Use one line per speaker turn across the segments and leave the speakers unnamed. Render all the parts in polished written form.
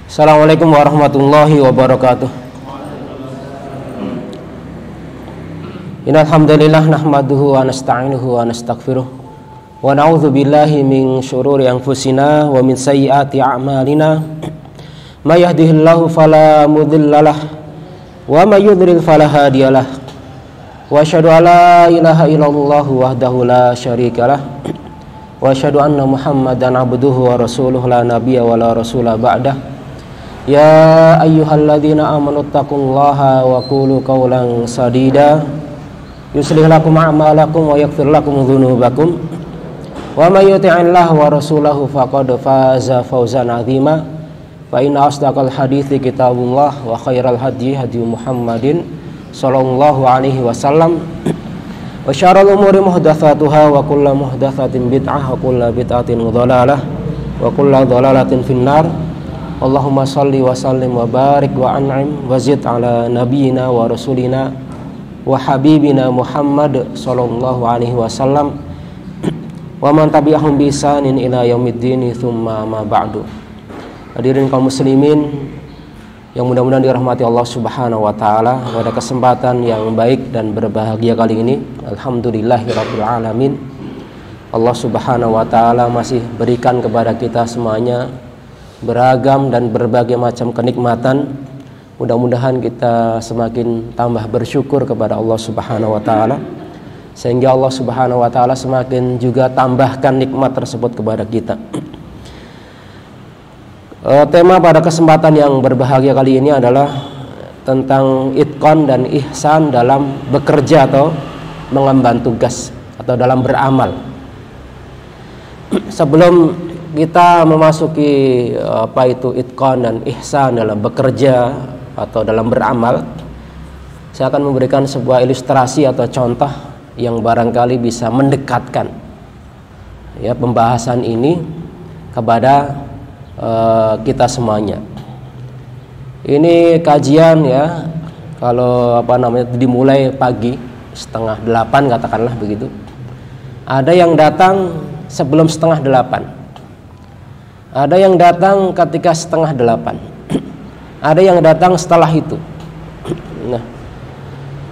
Assalamualaikum warahmatullahi wabarakatuh. Innal hamdalillah nahmaduhu wa nasta'inuhu wa nastaghfiruh wa na'udzu billahi min syururi anfusina wa min sayyiati a'malina. May yahdihillahu fala mudhillalah wa may yudlil fala hadiyalah. Wa asyhadu an la ilaha illallah wahdahu la syarikalah wa asyhadu anna Muhammadan abduhu wa rasuluh la nabiyya wa la rasula ba'dah. Ya ayyuhalladzina amanu taqullaha wa qulu qawlan sadida yuslih lakum a'malakum wa yaghfir lakum dzunubakum wa may yuti'illaha wa rasulahu faqad faza fawzan 'azima. Fa inna asdaqal hadithi kitabullah wa khairal hadyi hadyu Muhammadin sallallahu alaihi wasallam wa syarrul umuri muhdatsatuha wa kullu muhdatsatin bid'ah wa kullu bid'atin dhalalah wa kullu dhalalatin finnar. Allahumma salli wa sallim wa barik wa an'im wa zid ala nabiyyina wa rasulina wa habibina Muhammad sallallahu alaihi wasallam wa man tabi'ahum bi ihsanin ila yaumiddin tsumma ma ba'du. Hadirin kaum muslimin yang mudah-mudahan dirahmati Allah Subhanahu wa taala, pada kesempatan yang baik dan berbahagia kali ini alhamdulillahirabbil alamin, Allah Subhanahu wa taala masih berikan kepada kita semuanya beragam dan berbagai macam kenikmatan. Mudah-mudahan kita semakin tambah bersyukur kepada Allah Subhanahu wa taala, sehingga Allah Subhanahu wa taala semakin juga tambahkan nikmat tersebut kepada kita. Tema pada kesempatan yang berbahagia kali ini adalah tentang itqan dan ihsan dalam bekerja atau mengemban tugas atau dalam beramal. Sebelum kita memasuki apa itu itqan dan ihsan dalam bekerja atau dalam beramal, saya akan memberikan sebuah ilustrasi atau contoh yang barangkali bisa mendekatkan ya pembahasan ini kepada kita semuanya. Ini kajian ya, kalau dimulai pagi 7:30 katakanlah begitu. Ada yang datang sebelum 7:30. Ada yang datang ketika 7:30. Ada yang datang setelah itu. Nah,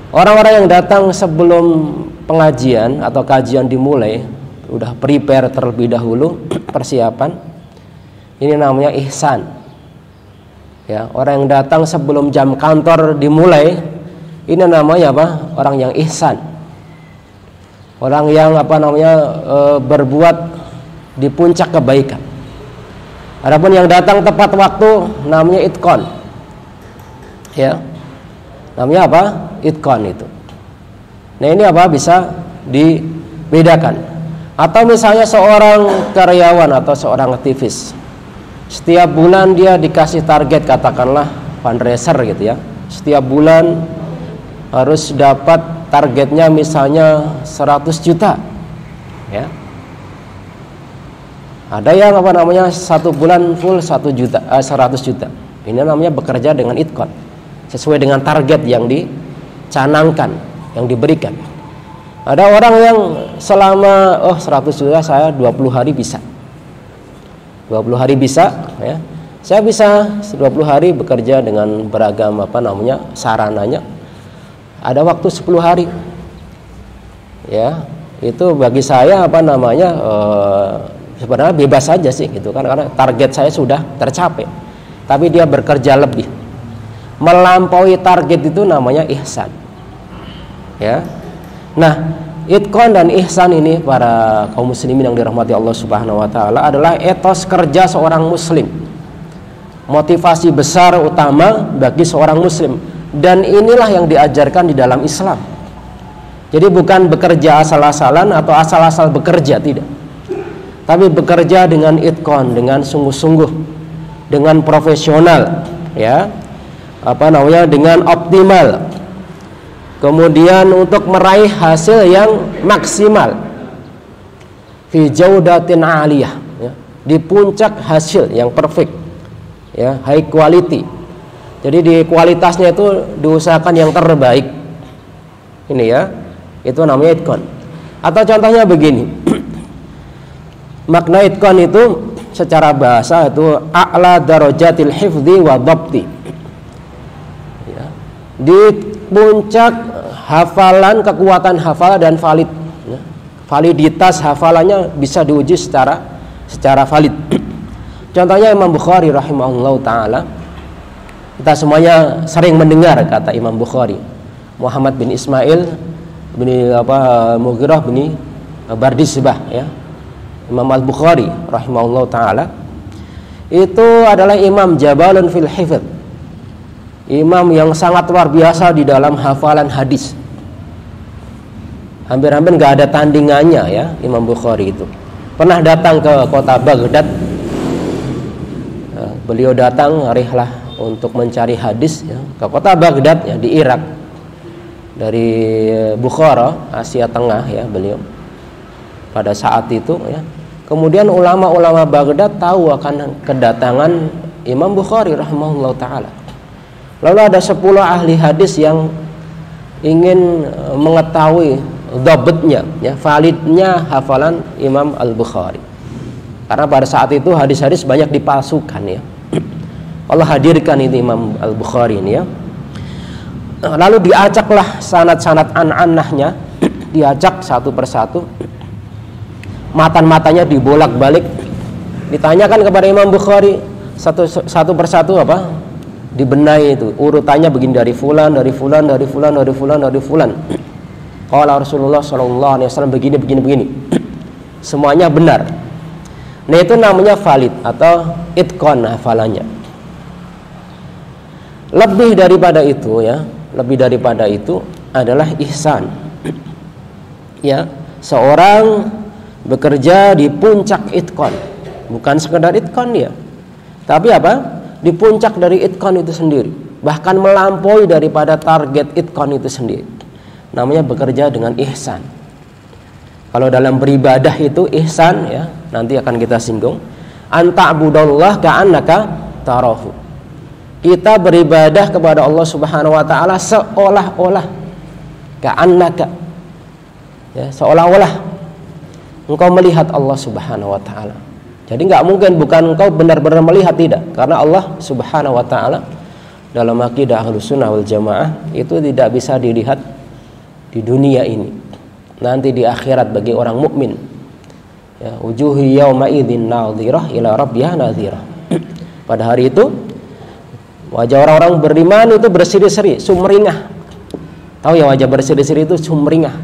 orang-orang yang datang sebelum pengajian atau kajian dimulai, udah prepare terlebih dahulu, persiapan. Ini namanya ihsan. Ya, orang yang datang sebelum jam kantor dimulai, ini namanya apa? Orang yang ihsan. Orang yang berbuat di puncak kebaikan. Adapun yang datang tepat waktu namanya itqan. Ya. Namanya apa? Itqan itu. Nah, ini apa? Bisa dibedakan. Atau misalnya seorang karyawan atau seorang aktivis, setiap bulan dia dikasih target, katakanlah fundraiser gitu ya. Setiap bulan harus dapat targetnya misalnya 100 juta. Ya. Ada yang satu bulan full 100 juta. Ini namanya bekerja dengan itqan, sesuai dengan target yang dicanangkan, yang diberikan. Ada orang yang selama 100 juta saya 20 hari bisa. 20 hari bisa ya. Saya bisa 20 hari bekerja dengan beragam sarananya. Ada waktu 10 hari. Ya, itu bagi saya sebenarnya bebas saja sih gitu kan, karena target saya sudah tercapai. Tapi dia bekerja lebih, melampaui target, itu namanya ihsan. Ya. Nah, itqan dan ihsan ini para kaum muslimin yang dirahmati Allah Subhanahu wa taala adalah etos kerja seorang muslim. Motivasi besar utama bagi seorang muslim, dan inilah yang diajarkan di dalam Islam. Jadi bukan bekerja asal-asalan atau asal-asal bekerja, tidak. Tapi bekerja dengan itqan, dengan sungguh-sungguh, dengan profesional, ya. Dengan optimal. Kemudian untuk meraih hasil yang maksimal, fi jaudatin aliyah, ya, di puncak hasil yang perfect, ya, high quality. Jadi di kualitasnya itu diusahakan yang terbaik. Ini ya, itu namanya itqan. Atau contohnya begini, makna itqan itu secara bahasa itu a'la darajatil hifdzi wa dhabti. Ya. Di puncak hafalan, kekuatan hafalan dan valid. Ya. Validitas hafalannya bisa diuji secara valid. Contohnya Imam Bukhari rahimahullah taala. Kita semuanya sering mendengar kata Imam Bukhari, Muhammad bin Ismail bin Mughirah bin Bardisbah, ya. Imam Al-Bukhari rahimahullah taala itu adalah imam jabalun fil hifdz. Imam yang sangat luar biasa di dalam hafalan hadis. Hampir-hampir nggak ada tandingannya, ya, Imam Bukhari itu. Pernah datang ke kota Baghdad. Beliau datang rihlah untuk mencari hadis, ya, ke kota Baghdad, ya, di Irak. Dari Bukhara, Asia Tengah, ya, beliau pada saat itu, ya. Kemudian ulama-ulama Baghdad tahu akan kedatangan Imam Bukhari rahimahullah taala. Lalu ada 10 ahli hadis yang ingin mengetahui dhabtnya, ya, validnya hafalan Imam Al-Bukhari. Karena pada saat itu hadis-hadis banyak dipalsukan, ya. Allah hadirkan ini Imam Al-Bukhari ini, ya. Lalu diacaklah sanad-sanad an-anahnya, diacak satu persatu, matan-matanya dibolak-balik, ditanyakan kepada Imam Bukhari satu persatu, apa, dibenahi itu urutannya begini, dari fulan, dari fulan, dari fulan, dari fulan, dari fulan. Qala Rasulullah sallallahu alaihi wasallam begini. Semuanya benar. Nah, itu namanya valid atau itqan hafalannya. Lebih daripada itu, ya, lebih daripada itu adalah ihsan. Ya, seorang bekerja di puncak itqan, bukan sekedar itqan dia, tapi apa? Di puncak dari itqan itu sendiri, bahkan melampaui daripada target itqan itu sendiri. Namanya bekerja dengan ihsan. Kalau dalam beribadah itu ihsan, ya, nanti akan kita singgung. Anta'budallah ka'annaka tarahu. Kita beribadah kepada Allah Subhanahu wa taala seolah-olah, ka'annaka, ya, seolah-olah engkau melihat Allah Subhanahu wa taala. Jadi nggak mungkin bukan engkau benar-benar melihat, tidak, karena Allah Subhanahu wa taala dalam akidah Ahlussunnah wal Jamaah itu tidak bisa dilihat di dunia ini. Nanti di akhirat bagi orang mukmin, ya, wujuhi yauma idzin nadhirah ila rabbiha nadhirah. Pada hari itu wajah orang-orang beriman itu berseri-seri, sumringah. Tahu ya, wajah berseri-seri itu sumringah,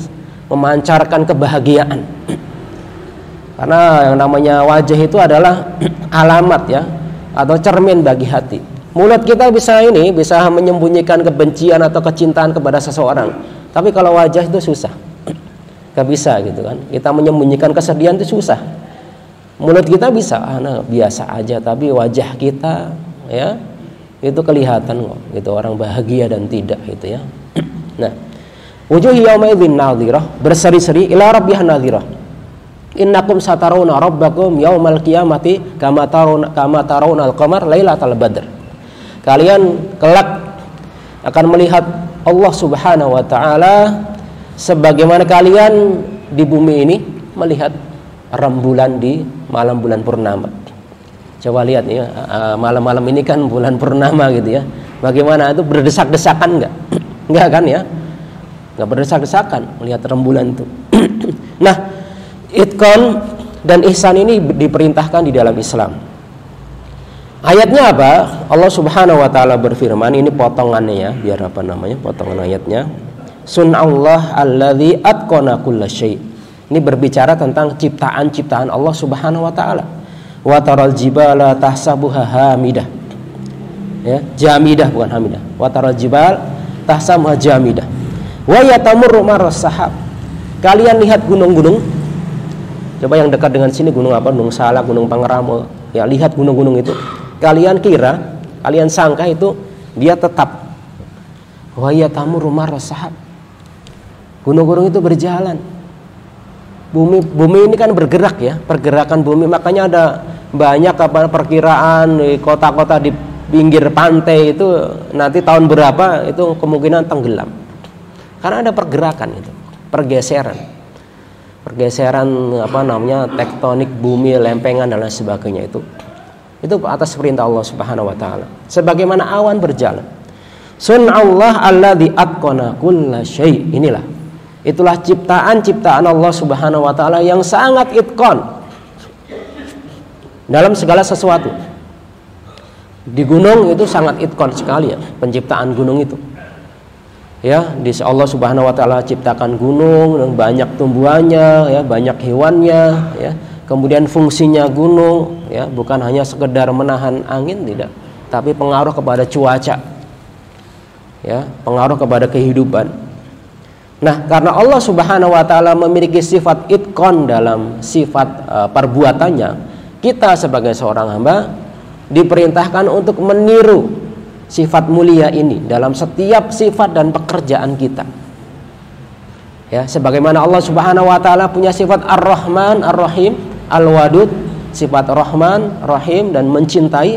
memancarkan kebahagiaan. Karena yang namanya wajah itu adalah alamat, ya, atau cermin bagi hati. Mulut kita bisa menyembunyikan kebencian atau kecintaan kepada seseorang, tapi kalau wajah itu susah. Gak bisa gitu kan. Kita menyembunyikan kesedihan itu susah. Mulut kita bisa, biasa aja, tapi wajah kita, ya, itu kelihatan kok, gitu, orang bahagia dan tidak, gitu, ya. Nah, wujuh yauma idzin nadhirah, berseri-seri ila rabbihah nadhirah. Innakum satarawna rabbakum yaumal qiyamati kama tarawna al-qamar lailatal badr. Kalian kelak akan melihat Allah Subhanahu wa taala sebagaimana kalian di bumi ini melihat rembulan di malam bulan purnama. Coba lihat, ya, malam-malam ini kan bulan purnama, gitu, ya. Bagaimana itu, berdesak-desakan enggak? Enggak kan, ya? Enggak berdesak-desakan melihat rembulan itu. Nah, itqan dan ihsan ini diperintahkan di dalam Islam. Ayatnya apa? Allah Subhanahu wa taala berfirman, ini potongannya, ya, biar apa namanya, potongan ayatnya. Sunallah alladzi atqana kullasyai. Ini berbicara tentang ciptaan-ciptaan Allah Subhanahu wa taala. Wa taral jibala tahsabuha hamidah. Ya, jamidah bukan hamidah. Wa taral jibal tahsabuha jamidah. Wa yatamurru marras sahab. Kalian lihat gunung-gunung. Coba yang dekat dengan sini gunung apa? Gunung Salak, Gunung Pangrango. Ya, lihat gunung-gunung itu. Kalian kira, kalian sangka itu dia tetap. Wa yatamurru marras sahab. Gunung-gunung itu berjalan. Bumi ini kan bergerak, ya, pergerakan bumi. Makanya ada banyak perkiraan di kota-kota di pinggir pantai itu nanti tahun berapa itu kemungkinan tenggelam. Karena ada pergerakan itu, pergeseran. pergeseran tektonik bumi, lempengan dan lain sebagainya itu atas perintah Allah Subhanahu wa taala. Sebagaimana awan berjalan. Sun'allah alladzi atqana kulla syai'. Itulah ciptaan Allah Subhanahu wa taala yang sangat itqan dalam segala sesuatu. Di gunung itu sangat itqan sekali ya, penciptaan gunung itu. Ya, di Allah Subhanahu wa taala ciptakan gunung dan banyak tumbuhannya, ya, banyak hewannya, ya. Kemudian fungsinya gunung, ya, bukan hanya sekedar menahan angin, tidak, tapi pengaruh kepada cuaca. Ya, pengaruh kepada kehidupan. Nah, karena Allah Subhanahu wa taala memiliki sifat itqan dalam sifat perbuatannya, kita sebagai seorang hamba diperintahkan untuk meniru sifat mulia ini dalam setiap sifat dan pekerjaan kita. Ya, sebagaimana Allah Subhanahu wa taala punya sifat Ar-Rahman, Ar-Rahim, Al-Wadud, sifat Rahman, Rahim dan mencintai,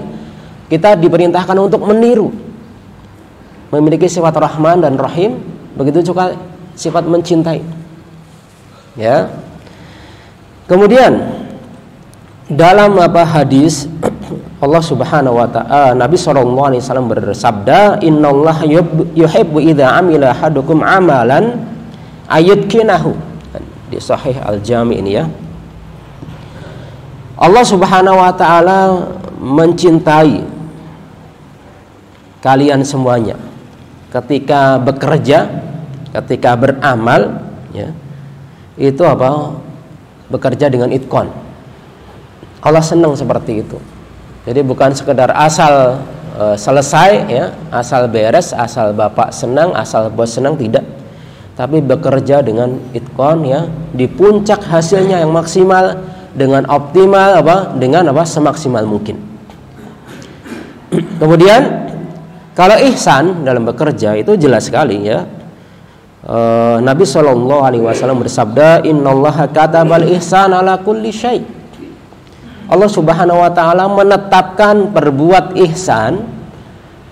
kita diperintahkan untuk meniru. Memiliki sifat Rahman dan Rahim, begitu juga sifat mencintai. Ya. Kemudian dalam hadis Allah Subhanahu wa taala, Nabi sallallahu alaihi wasallam bersabda, "Innallaha yuhibbu idza amila ahadukum amalan ayyudkinahu." Di Sahih Al-Jami' ini ya. Allah Subhanahu wa taala mencintai kalian semuanya ketika bekerja, ketika beramal, ya. Itu bekerja dengan itqan. Allah senang seperti itu. Jadi bukan sekedar asal selesai, ya, asal beres, asal bapak senang, asal bos senang, tidak. Tapi bekerja dengan itqan, ya, di puncak hasilnya yang maksimal, dengan optimal, dengan semaksimal mungkin. Kemudian kalau ihsan dalam bekerja itu jelas sekali, ya. Nabi SAW bersabda, "Innallaha katabal ihsana ala kulli syai'." Allah Subhanahu wa taala menetapkan berbuat ihsan,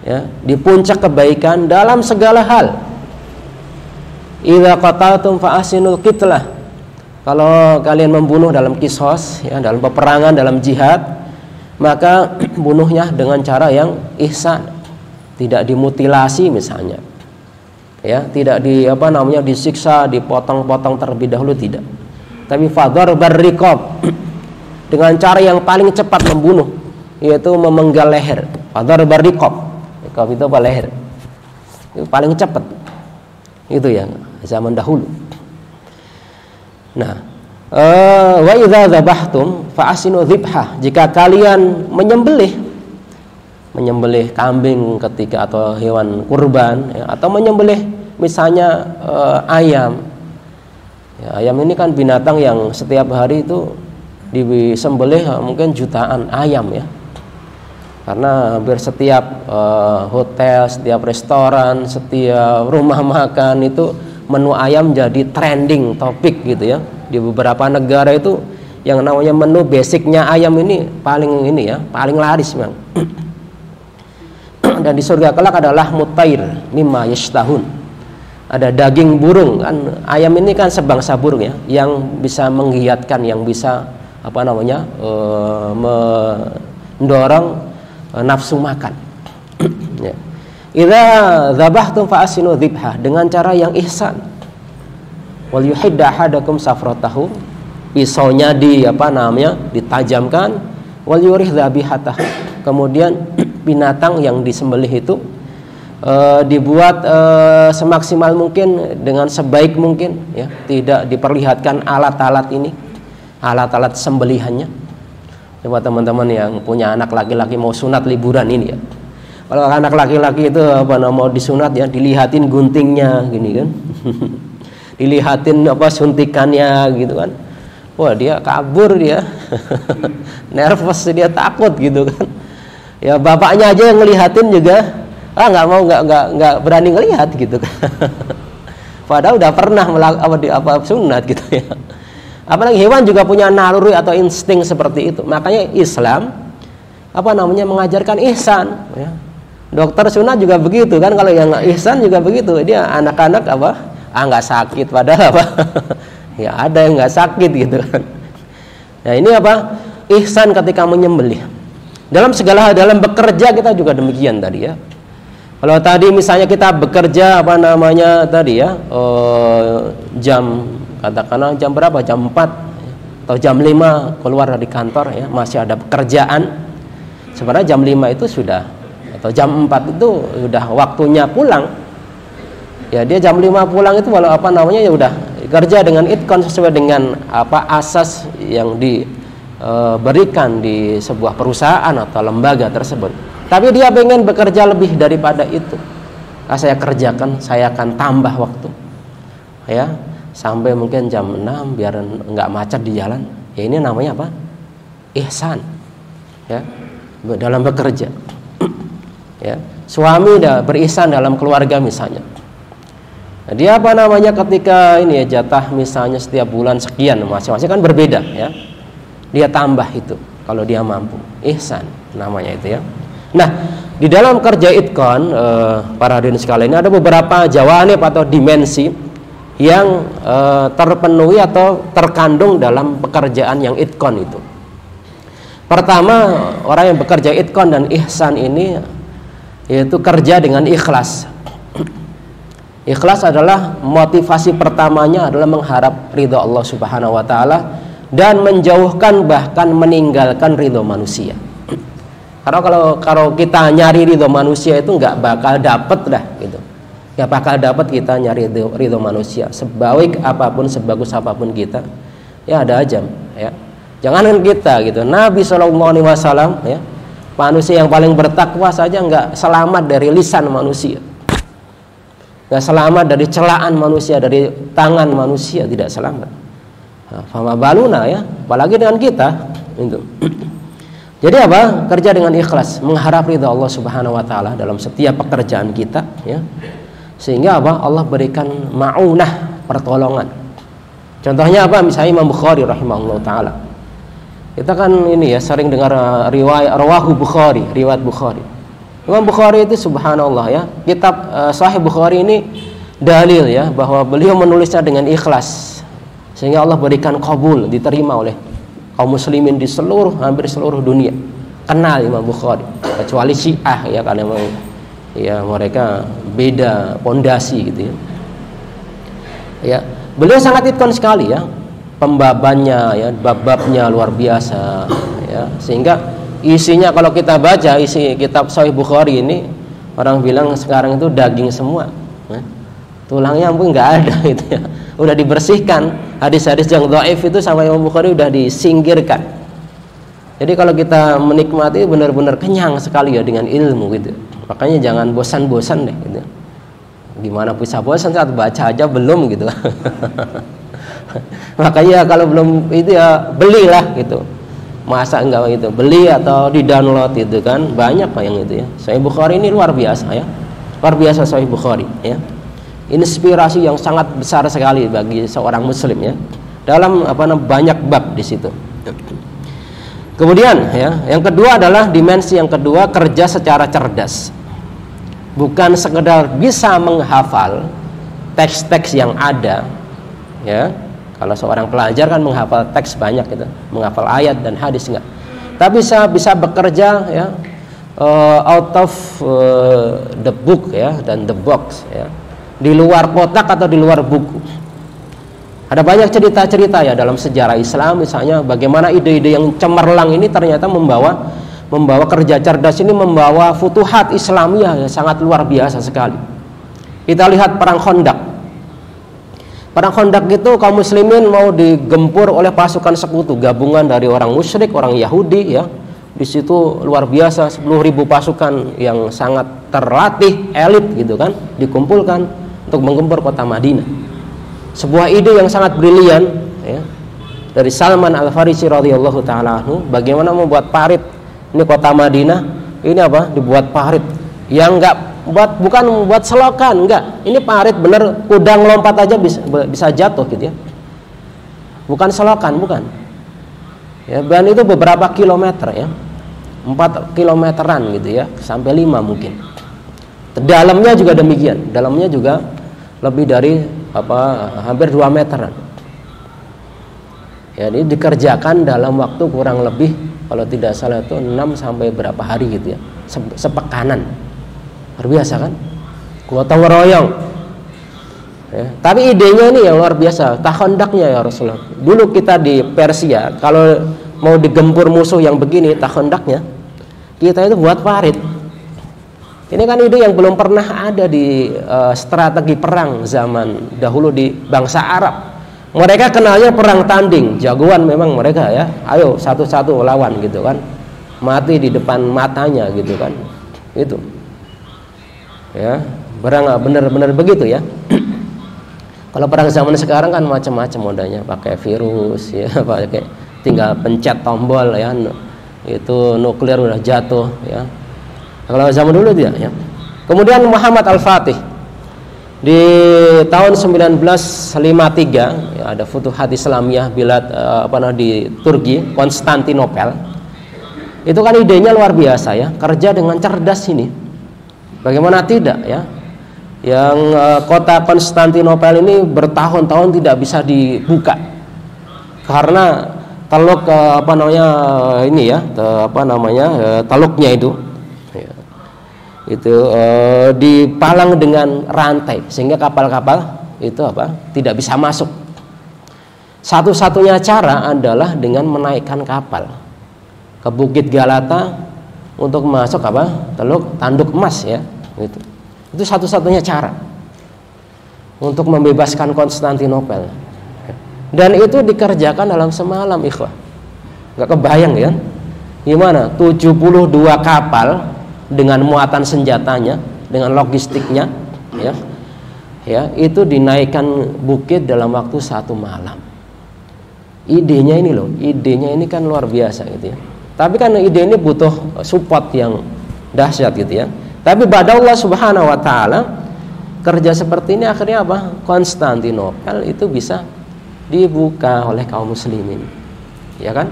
ya, di puncak kebaikan dalam segala hal. Idza qataltum fa ahsinul qitlah. Kalau kalian membunuh dalam qisas, ya, dalam peperangan, dalam jihad, maka bunuhnya dengan cara yang ihsan. Tidak dimutilasi misalnya. Ya, tidak disiksa, dipotong-potong terlebih dahulu, tidak. Tapi fadhar barriqab, dengan cara yang paling cepat membunuh, yaitu memenggal leher. Fadhar barriqab, itu leher. Itu paling cepat. Itu ya zaman dahulu. Nah, wa idza dzabhtum fa ahsinu dzibhah. Jika kalian menyembelih kambing ketika atau hewan kurban, ya, atau menyembelih misalnya ayam. Ya, ayam ini kan binatang yang setiap hari itu disembelih mungkin jutaan ayam, ya. Karena hampir setiap hotel, setiap restoran, setiap rumah makan itu menu ayam jadi trending topik gitu, ya. Di beberapa negara itu yang namanya menu basicnya ayam ini paling laris memang. Dan di surga kelak adalah mutair mimma yashtahun. Ada daging burung, kan ayam ini kan sebangsa burung, ya, yang bisa menggiatkan, yang bisa mendorong nafsu makan. Ya. Idza dzabhtum fa ahsinu dzibhah, dengan cara yang ihsan. Wal yuhidda ahadakum safratahu, pisaunya ditajamkan, wal yurih dzabihatahu, kemudian binatang yang disembelih itu dibuat semaksimal mungkin, dengan sebaik mungkin, ya, tidak diperlihatkan alat-alat ini, alat-alat sembelihannya. Coba teman-teman yang punya anak laki-laki mau sunat liburan ini, ya, kalau anak laki-laki itu mau disunat, ya, dilihatin guntingnya gini kan. Dilihatin suntikannya gitu kan. Wah, dia kabur dia. Nervous, dia takut gitu kan. Ya, bapaknya aja yang ngelihatin juga nggak berani ngelihat gitu kan. Padahal udah pernah sunat gitu, ya. Apalagi hewan juga punya naluri atau insting seperti itu. Makanya Islam mengajarkan ihsan, ya. Dokter sunat juga begitu kan, kalau yang ihsan juga begitu. Dia anak-anak nggak sakit, padahal Ya ada yang nggak sakit gitu kan. Nah ini apa? Ihsan ketika menyembelih. Dalam segala hal, dalam bekerja kita juga demikian tadi ya. Kalau tadi misalnya kita bekerja apa namanya tadi ya, jam katakanlah jam berapa? Jam 4 atau jam 5 keluar dari kantor ya, masih ada pekerjaan. Sebenarnya jam 5 itu sudah, atau jam 4 itu sudah waktunya pulang. Ya dia jam 5 pulang itu walau apa namanya ya udah kerja dengan itkon sesuai dengan apa asas yang diberikan di sebuah perusahaan atau lembaga tersebut. Tapi dia pengen bekerja lebih daripada itu. Saya kerjakan, saya akan tambah waktu. Ya, sampai mungkin jam 6 biar nggak macet di jalan. Ya ini namanya apa? Ihsan. Ya, dalam bekerja. Ya, suami dah berihsan dalam keluarga misalnya. Nah, dia apa namanya ketika ini ya jatah misalnya setiap bulan sekian, masing-masing kan berbeda ya. Dia tambah itu kalau dia mampu. Ihsan namanya itu ya. Nah, di dalam kerja itkon para hadirin sekalian ini ada beberapa jawanib atau dimensi yang terpenuhi atau terkandung dalam pekerjaan yang itkon itu. Pertama, orang yang bekerja itkon dan ihsan ini yaitu kerja dengan ikhlas. Ikhlas adalah motivasi pertamanya adalah mengharap ridha Allah Subhanahu wa taala dan menjauhkan bahkan meninggalkan ridha manusia. Karena kalau kita nyari ridho manusia itu nggak bakal dapet dah gitu. Nggak bakal dapet kita nyari ridho manusia. Sebaik apapun, sebagus apapun kita, ya ada aja ya. Jangankan kita gitu. Nabi SAW ya, manusia yang paling bertakwa saja nggak selamat dari lisan manusia. Nggak selamat dari celaan manusia, dari tangan manusia, tidak selamat. Fama baluna ya, apalagi dengan kita itu. Jadi apa? Kerja dengan ikhlas, mengharap ridha Allah Subhanahu wa taala dalam setiap pekerjaan kita ya. Sehingga apa? Allah berikan ma'unah, pertolongan. Contohnya apa? Misalnya Imam Bukhari rahimahullah taala. Kita kan ini ya sering dengar riwayat rawahu Bukhari, riwayat Bukhari. Imam Bukhari itu subhanallah ya. Kitab Sahih Bukhari ini dalil ya bahwa beliau menulisnya dengan ikhlas. Sehingga Allah berikan qabul, diterima oleh kaum muslimin di hampir seluruh dunia kenal Imam Bukhari, kecuali Syiah ya, karena memang ya mereka beda pondasi gitu ya. Ya, beliau sangat itkon sekali ya, pembabannya ya, bab-babnya luar biasa ya, sehingga isinya kalau kita baca isi kitab Sahih Bukhari ini orang bilang sekarang itu daging semua ya. Tulangnya pun nggak ada gitu ya, udah dibersihkan. Hadis-hadis yang dhaif itu sama Imam Bukhari udah disingkirkan. Jadi kalau kita menikmati benar-benar kenyang sekali ya dengan ilmu gitu. Makanya jangan bosan-bosan deh gitu. Gimana bisa bosan saat baca aja belum gitu. Makanya kalau belum itu ya belilah gitu. Masa enggak gitu, beli atau di-download gitu kan. Banyak Pak yang itu ya. Sahih Bukhari ini luar biasa ya. Luar biasa Sahih Bukhari ya. Inspirasi yang sangat besar sekali bagi seorang muslim ya. Dalam banyak bab di situ. Kemudian ya, yang kedua adalah dimensi yang kedua, kerja secara cerdas. Bukan sekedar bisa menghafal teks-teks yang ada ya. Kalau seorang pelajar kan menghafal teks banyak gitu, menghafal ayat dan hadis enggak. Tapi bisa bekerja ya out of the book ya dan the box ya. Di luar kotak atau di luar buku. Ada banyak cerita-cerita ya dalam sejarah Islam misalnya bagaimana ide-ide yang cemerlang ini ternyata membawa kerja cerdas ini membawa futuhat Islamiyah yang sangat luar biasa sekali. Kita lihat perang Khandaq. Perang Khandaq itu kaum muslimin mau digempur oleh pasukan sekutu gabungan dari orang musyrik, orang Yahudi ya. Di situ luar biasa 10.000 pasukan yang sangat terlatih, elit gitu kan, dikumpulkan untuk menggempur kota Madinah. Sebuah ide yang sangat brilian ya, dari Salman Al-Farisi radhiyallahu taala anhu, bagaimana membuat parit ini kota Madinah ini apa? Dibuat parit yang bukan membuat selokan, enggak. Ini parit bener, kuda ngelompat aja bisa jatuh gitu ya. Bukan selokan, bukan. Ya, dan itu beberapa kilometer ya. 4 kilometeran gitu ya, sampai 5 mungkin. Dalamnya juga demikian, dalamnya juga lebih dari hampir 2 meteran. Ya, ini dikerjakan dalam waktu kurang lebih kalau tidak salah itu 6 sampai berapa hari gitu ya. Sepekanan. Luar biasa kan? Gotong royong. Ya, tapi idenya ini yang luar biasa. Tahondaknya ya Rasulullah. Dulu kita di Persia kalau mau digempur musuh yang begini tahondaknya, kita itu buat parit. Ini kan ide yang belum pernah ada di strategi perang zaman dahulu di bangsa Arab. Mereka kenalnya perang tanding, jagoan memang mereka ya. Ayo satu-satu lawan gitu kan. Mati di depan matanya gitu kan. Itu. Ya, perang benar-benar begitu ya. Kalau perang zaman sekarang kan macam-macam modanya, pakai virus ya, pakai tinggal pencet tombol ya. Itu nuklir udah jatuh ya. Kalau zaman dulu dia ya. Kemudian Muhammad Al-Fatih di tahun 1953 ya, ada Futuhat Islamiyah di Turki, Konstantinopel. Itu kan idenya luar biasa ya, kerja dengan cerdas ini. Bagaimana tidak ya? Yang kota Konstantinopel ini bertahun-tahun tidak bisa dibuka karena teluk teluknya itu dipalang dengan rantai sehingga kapal-kapal itu tidak bisa masuk. Satu-satunya cara adalah dengan menaikkan kapal ke Bukit Galata untuk masuk teluk Tanduk Emas ya. Itu satu-satunya cara untuk membebaskan Konstantinopel. Dan itu dikerjakan dalam semalam, ikhwah. Nggak kebayang ya? Gimana? 72 kapal dengan muatan senjatanya, dengan logistiknya, ya, itu dinaikkan bukit dalam waktu 1 malam. Idenya ini kan luar biasa gitu ya. Tapi kan ide ini butuh support yang dahsyat gitu ya. Tapi pada Allah Subhanahu Wa Taala kerja seperti ini akhirnya Konstantinopel itu bisa dibuka oleh kaum muslimin, ya kan?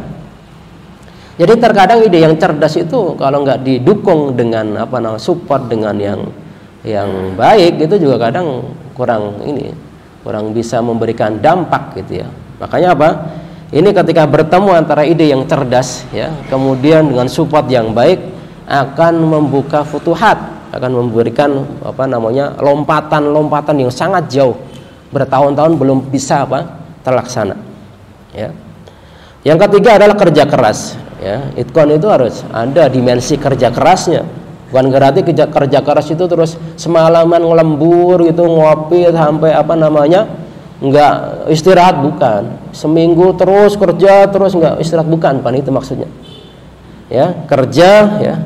Jadi terkadang ide yang cerdas itu kalau nggak didukung dengan support dengan yang baik itu juga kadang kurang bisa memberikan dampak gitu ya. Makanya ini ketika bertemu antara ide yang cerdas ya, kemudian dengan support yang baik akan membuka futuhat, akan memberikan lompatan-lompatan yang sangat jauh, bertahun-tahun belum bisa terlaksana ya. Yang ketiga adalah kerja keras ya. Itkon itu harus ada dimensi kerja kerasnya, bukan berarti kerja keras itu terus semalaman ngelembur gitu, ngopi sampai nggak istirahat, bukan. Seminggu terus kerja terus nggak istirahat, bukan itu maksudnya ya. Kerja ya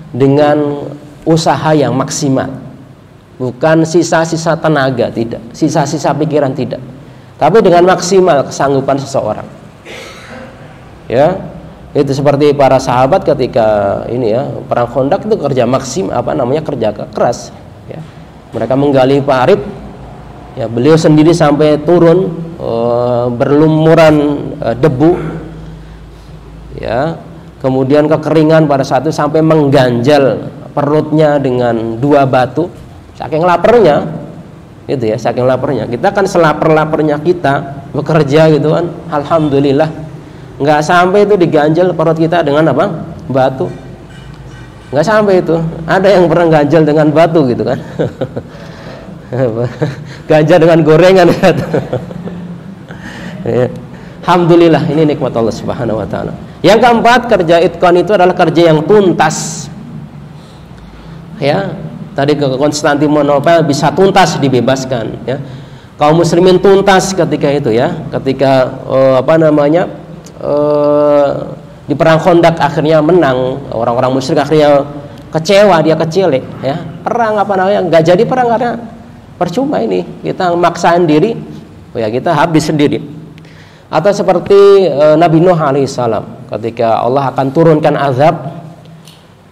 dengan usaha yang maksimal, bukan sisa-sisa tenaga, tidak, sisa-sisa pikiran, tidak, tapi dengan maksimal kesanggupan seseorang ya. Itu seperti para sahabat ketika perang Khandaq itu kerja kerja keras ya. Mereka menggali parit ya, beliau sendiri sampai turun berlumuran debu ya, kemudian kekeringan pada saat itu sampai mengganjal perutnya dengan 2 batu saking laparnya itu ya, saking laparnya. Kita kan selapar-laparnya kita bekerja gitu kan, alhamdulillah nggak sampai itu diganjal perut kita dengan batu, nggak sampai itu. Ada yang pernah ganjal dengan batu gitu kan. Ganjal dengan gorengan ya. Alhamdulillah, ini nikmat Allah Subhanahu Wa Taala. Yang keempat, kerja itkon itu adalah kerja yang tuntas ya. Tadi ke Konstantinopel bisa tuntas dibebaskan ya. Kaum muslimin tuntas ketika itu ya, ketika di perang Khandaq akhirnya menang, orang-orang musyrik akhirnya kecewa, dia kecil ya. Perang nggak jadi perang karena percuma ini, kita maksain diri ya, kita habis sendiri. Atau seperti Nabi Nuh alaihissalam ketika Allah akan turunkan azab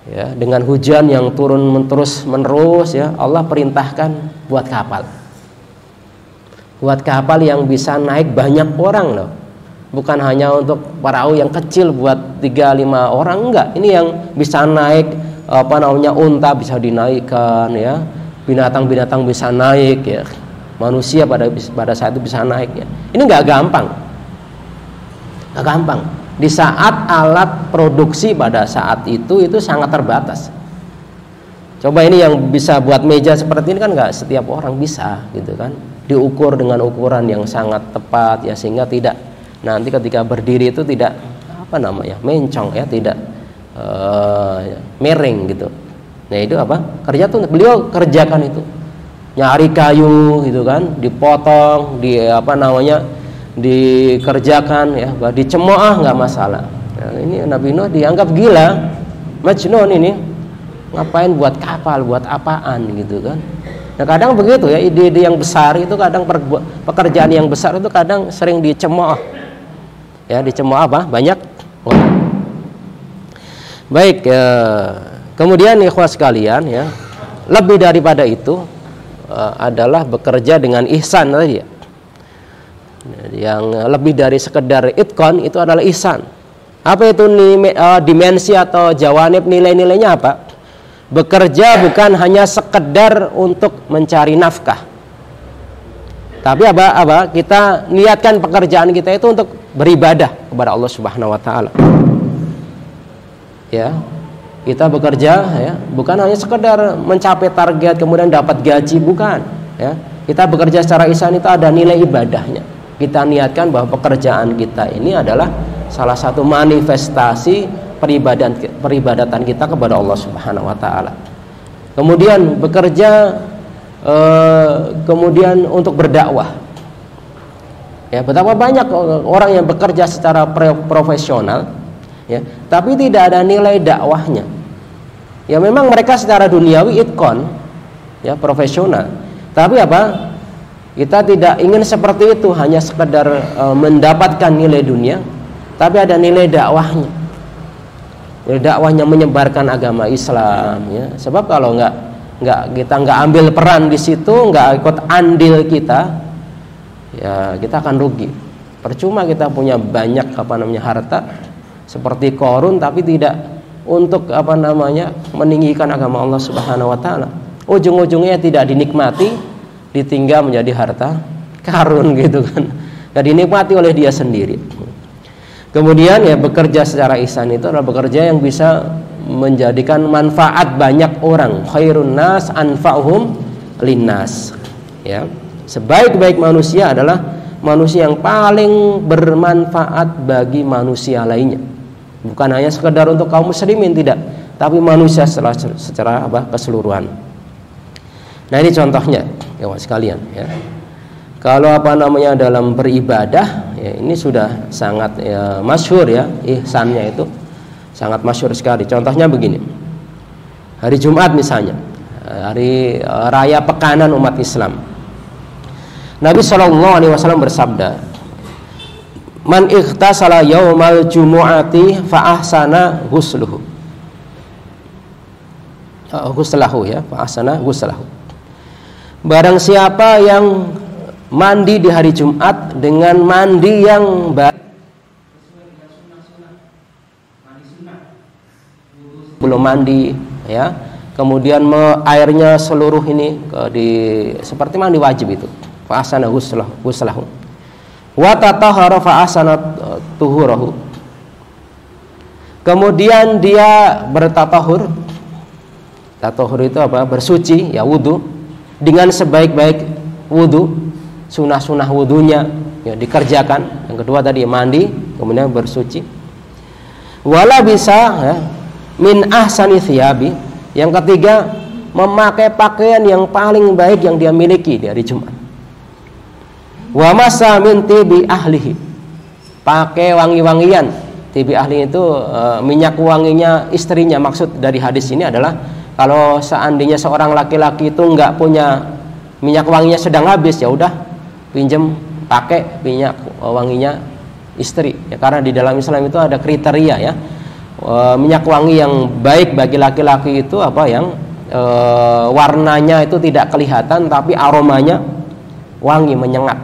ya, dengan hujan yang turun terus menerus ya, Allah perintahkan buat kapal yang bisa naik banyak orang loh. Bukan hanya untuk perahu yang kecil buat 3-5 orang, enggak. Ini yang bisa naik unta bisa dinaikkan ya, binatang-binatang bisa naik ya, manusia pada saat itu bisa naik ya. Ini enggak gampang. Gak gampang. Di saat alat produksi pada saat itu sangat terbatas. Coba ini yang bisa buat meja seperti ini kan nggak setiap orang bisa gitu kan. Diukur dengan ukuran yang sangat tepat ya, sehingga tidak nanti ketika berdiri itu tidak mencong ya, tidak miring gitu. Nah itu kerja tuh beliau kerjakan itu, nyari kayu gitu kan, dipotong, dikerjakan ya, dicemooh nggak masalah. Nah, ini Nabi Nuh dianggap gila, Majnun ini, ngapain buat kapal, buat apaan gitu kan. Nah kadang begitu ya, ide-ide yang besar itu kadang pekerjaan yang besar itu kadang sering dicemooh ya, dicemooh banyak orang. Baik kemudian ikhwah sekalian ya, lebih daripada itu adalah bekerja dengan ihsan tadi ya. Yang lebih dari sekedar itqan itu adalah ihsan. Apa itu dimensi atau jawanib, nilai-nilainya apa? Bekerja bukan hanya sekedar untuk mencari nafkah, tapi kita niatkan pekerjaan kita itu untuk beribadah kepada Allah Subhanahu wa taala. Ya, kita bekerja ya, bukan hanya sekedar mencapai target kemudian dapat gaji, bukan ya. Kita bekerja secara ihsan itu ada nilai ibadahnya. Kita niatkan bahwa pekerjaan kita ini adalah salah satu manifestasi peribadatan kita kepada Allah Subhanahu wa taala. Kemudian bekerja kemudian untuk berdakwah. Ya, betapa banyak orang yang bekerja secara profesional ya, tapi tidak ada nilai dakwahnya. Ya memang mereka secara duniawi itqan ya, profesional. Tapi kita tidak ingin seperti itu, hanya sekedar mendapatkan nilai dunia, tapi ada nilai dakwahnya. Nilai dakwahnya menyebarkan agama Islam ya. Sebab kalau kita nggak ambil peran di situ, nggak ikut andil kita, ya kita akan rugi. Percuma kita punya banyak harta seperti Qarun, tapi tidak untuk meninggikan agama Allah Subhanahu wa taala. Ujung-ujungnya tidak dinikmati, ditinggal menjadi harta karun gitu kan, gak dinikmati oleh dia sendiri. Kemudian ya, bekerja secara ihsan itu adalah bekerja yang bisa menjadikan manfaat banyak orang. Khairun nas anfa'uhum linnas ya, sebaik-baik manusia adalah manusia yang paling bermanfaat bagi manusia lainnya, bukan hanya sekedar untuk kaum muslimin, tidak, tapi manusia secara keseluruhan. Nah ini contohnya ya sekalian ya. Kalau dalam beribadah ya, ini sudah sangat masyhur ya, ihsannya itu sangat masyhur sekali. Contohnya begini, hari Jumat misalnya, hari raya pekanan umat Islam, Nabi SAW bersabda, man ightasala yaumal jumu'ati fa ahsana ghuslahu ya, fa ahsana ghuslahu. Barang siapa yang mandi di hari Jumat dengan mandi yang baik, belum mandi ya, kemudian airnya seluruh ini seperti mandi wajib itu, fa ahsana ghuslahu wa tatahhara fa ahsana tuhurahu. Kemudian dia bertatahur. Tatahur itu bersuci ya, wudu dengan sebaik-baik wudu, sunah-sunah wudunya ya dikerjakan. Yang kedua tadi mandi, kemudian bersuci. Wala bisa ya, min ahsani thiyabi. Yang ketiga, memakai pakaian yang paling baik yang dia miliki di hari Jumat. Wa masa min tibi ahlihi. Pakai wangi-wangian. Tibi ahli itu minyak wanginya istrinya. Maksud dari hadis ini adalah kalau seandainya seorang laki-laki itu nggak punya minyak wanginya sedang habis, ya udah pinjem pakai minyak wanginya istri ya, karena di dalam Islam itu ada kriteria ya, minyak wangi yang baik bagi laki-laki itu yang warnanya itu tidak kelihatan tapi aromanya wangi, menyengat.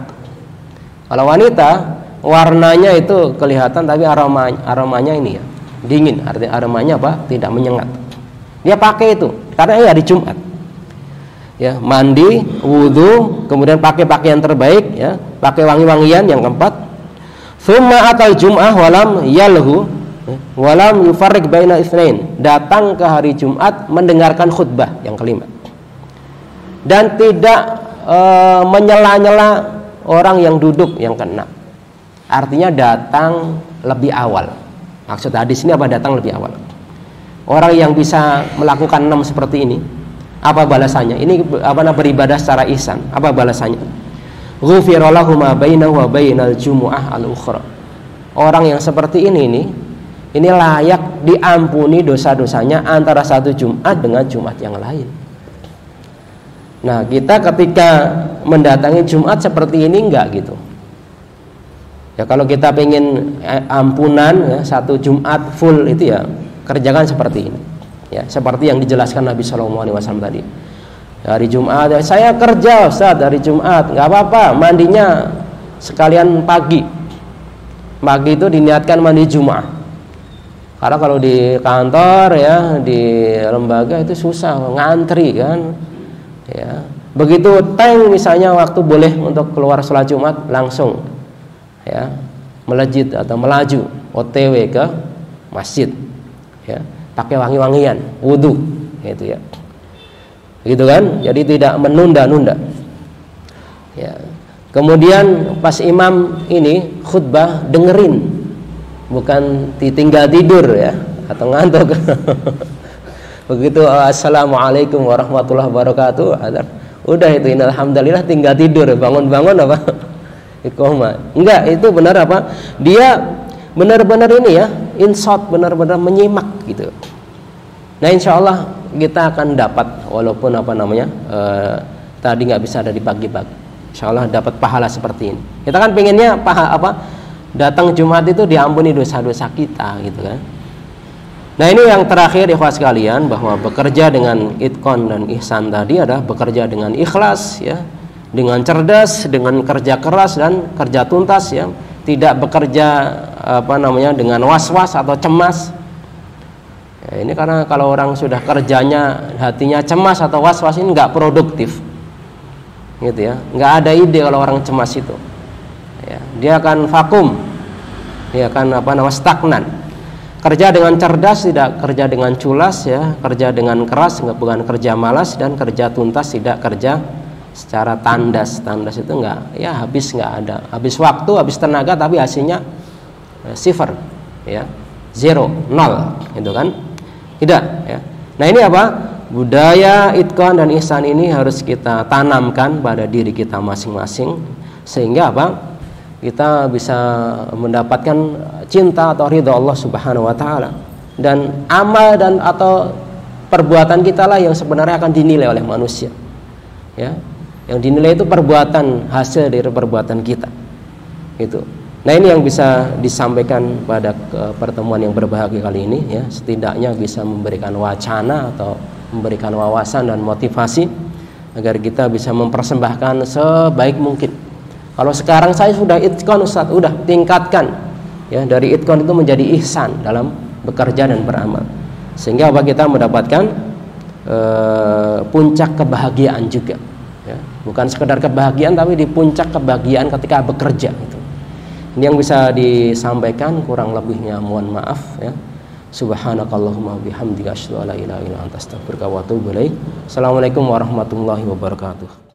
Kalau wanita warnanya itu kelihatan tapi aromanya ini ya dingin, artinya aromanya tidak menyengat. Dia pakai itu karena ya hari Jumat ya, mandi, wudu, kemudian pakai pakaian terbaik ya, pakai wangi-wangian. Yang keempat, Thumma atal jum'ah walam yalhu walam yufarriq baina itsnain. Datang ke hari Jumat mendengarkan khutbah yang kelima. Dan tidak menyela-nyela orang yang duduk yang keenam. Artinya datang lebih awal. Maksud hadis ini apa? Datang lebih awal. Orang yang bisa melakukan 6 seperti ini, apa balasannya? Ini beribadah secara ihsan. Apa balasannya? Ghufira lahu ma bainahu wa bainal jumu'ah al-ukhra. Orang yang seperti ini layak diampuni dosa-dosanya antara satu Jumat dengan Jumat yang lain. Nah, kita ketika mendatangi Jumat seperti ini enggak gitu. Ya, kalau kita pengen ampunan ya, satu Jumat full itu ya kerjakan seperti ini. Ya, seperti yang dijelaskan Nabi SAW tadi. Hari Jumat, saya kerja Ustaz hari Jumat, nggak apa-apa, mandinya sekalian pagi. Pagi itu diniatkan mandi Jumat. Karena kalau di kantor ya, di lembaga itu susah, ngantri kan. Ya. Begitu misalnya waktu boleh untuk keluar sholat Jumat, langsung ya melejit atau melaju OTW ke masjid. Ya, pakai wangi-wangian, wudhu, gitu ya. Gitu kan, jadi tidak menunda-nunda ya. Kemudian pas imam ini khutbah dengerin, bukan ditinggal tidur ya atau ngantuk. Begitu assalamualaikum warahmatullahi wabarakatuh, udah itu alhamdulillah tinggal tidur, bangun-bangun apa iqamah. Enggak, itu benar apa? Dia benar-benar ini ya, insot, benar-benar menyimak gitu. Nah, insyaallah kita akan dapat, walaupun tadi nggak bisa ada di pagi-pagi, insyaallah dapat pahala seperti ini. Kita kan pengennya datang Jumat itu diampuni dosa-dosa kita gitu kan. Nah, ini yang terakhir ikhwas sekalian, bahwa bekerja dengan itqan dan ihsan tadi adalah bekerja dengan ikhlas ya, dengan cerdas, dengan kerja keras dan kerja tuntas ya, tidak bekerja dengan was-was atau cemas. Ya, ini karena kalau orang sudah kerjanya hatinya cemas atau was-was, ini nggak produktif, gitu ya. Nggak ada ide kalau orang cemas itu. Ya, dia akan vakum, dia akan stagnan. Kerja dengan cerdas, tidak kerja dengan culas ya, kerja dengan keras, bukan kerja malas, dan kerja tuntas, tidak kerja secara tandas. Tandas itu nggak ada, habis waktu, habis tenaga, tapi hasilnya sifar, ya, 0, 0, gitu kan. Tidak ya. Nah, ini budaya itqan dan ihsan ini harus kita tanamkan pada diri kita masing-masing, sehingga kita bisa mendapatkan cinta atau ridha Allah Subhanahu wa taala. Dan amal dan atau perbuatan kita lah yang sebenarnya akan dinilai oleh manusia. Ya. Yang dinilai itu perbuatan, hasil dari perbuatan kita. Gitu. Nah, ini yang bisa disampaikan pada pertemuan yang berbahagia kali ini ya, setidaknya bisa memberikan wacana atau memberikan wawasan dan motivasi agar kita bisa mempersembahkan sebaik mungkin. Kalau sekarang saya sudah itqan Ustaz, udah tingkatkan ya, dari itqan itu menjadi ihsan dalam bekerja dan beramal, sehingga kita mendapatkan puncak kebahagiaan juga ya. Bukan sekedar kebahagiaan, tapi di puncak kebahagiaan ketika bekerja itu. Ini yang bisa disampaikan, kurang lebihnya mohon maaf ya. Subhanakallahumma bihamdika asyhadu an la ilaha illa anta astaghfiruka wa atubu ilaik. Assalamualaikum warahmatullahi wabarakatuh.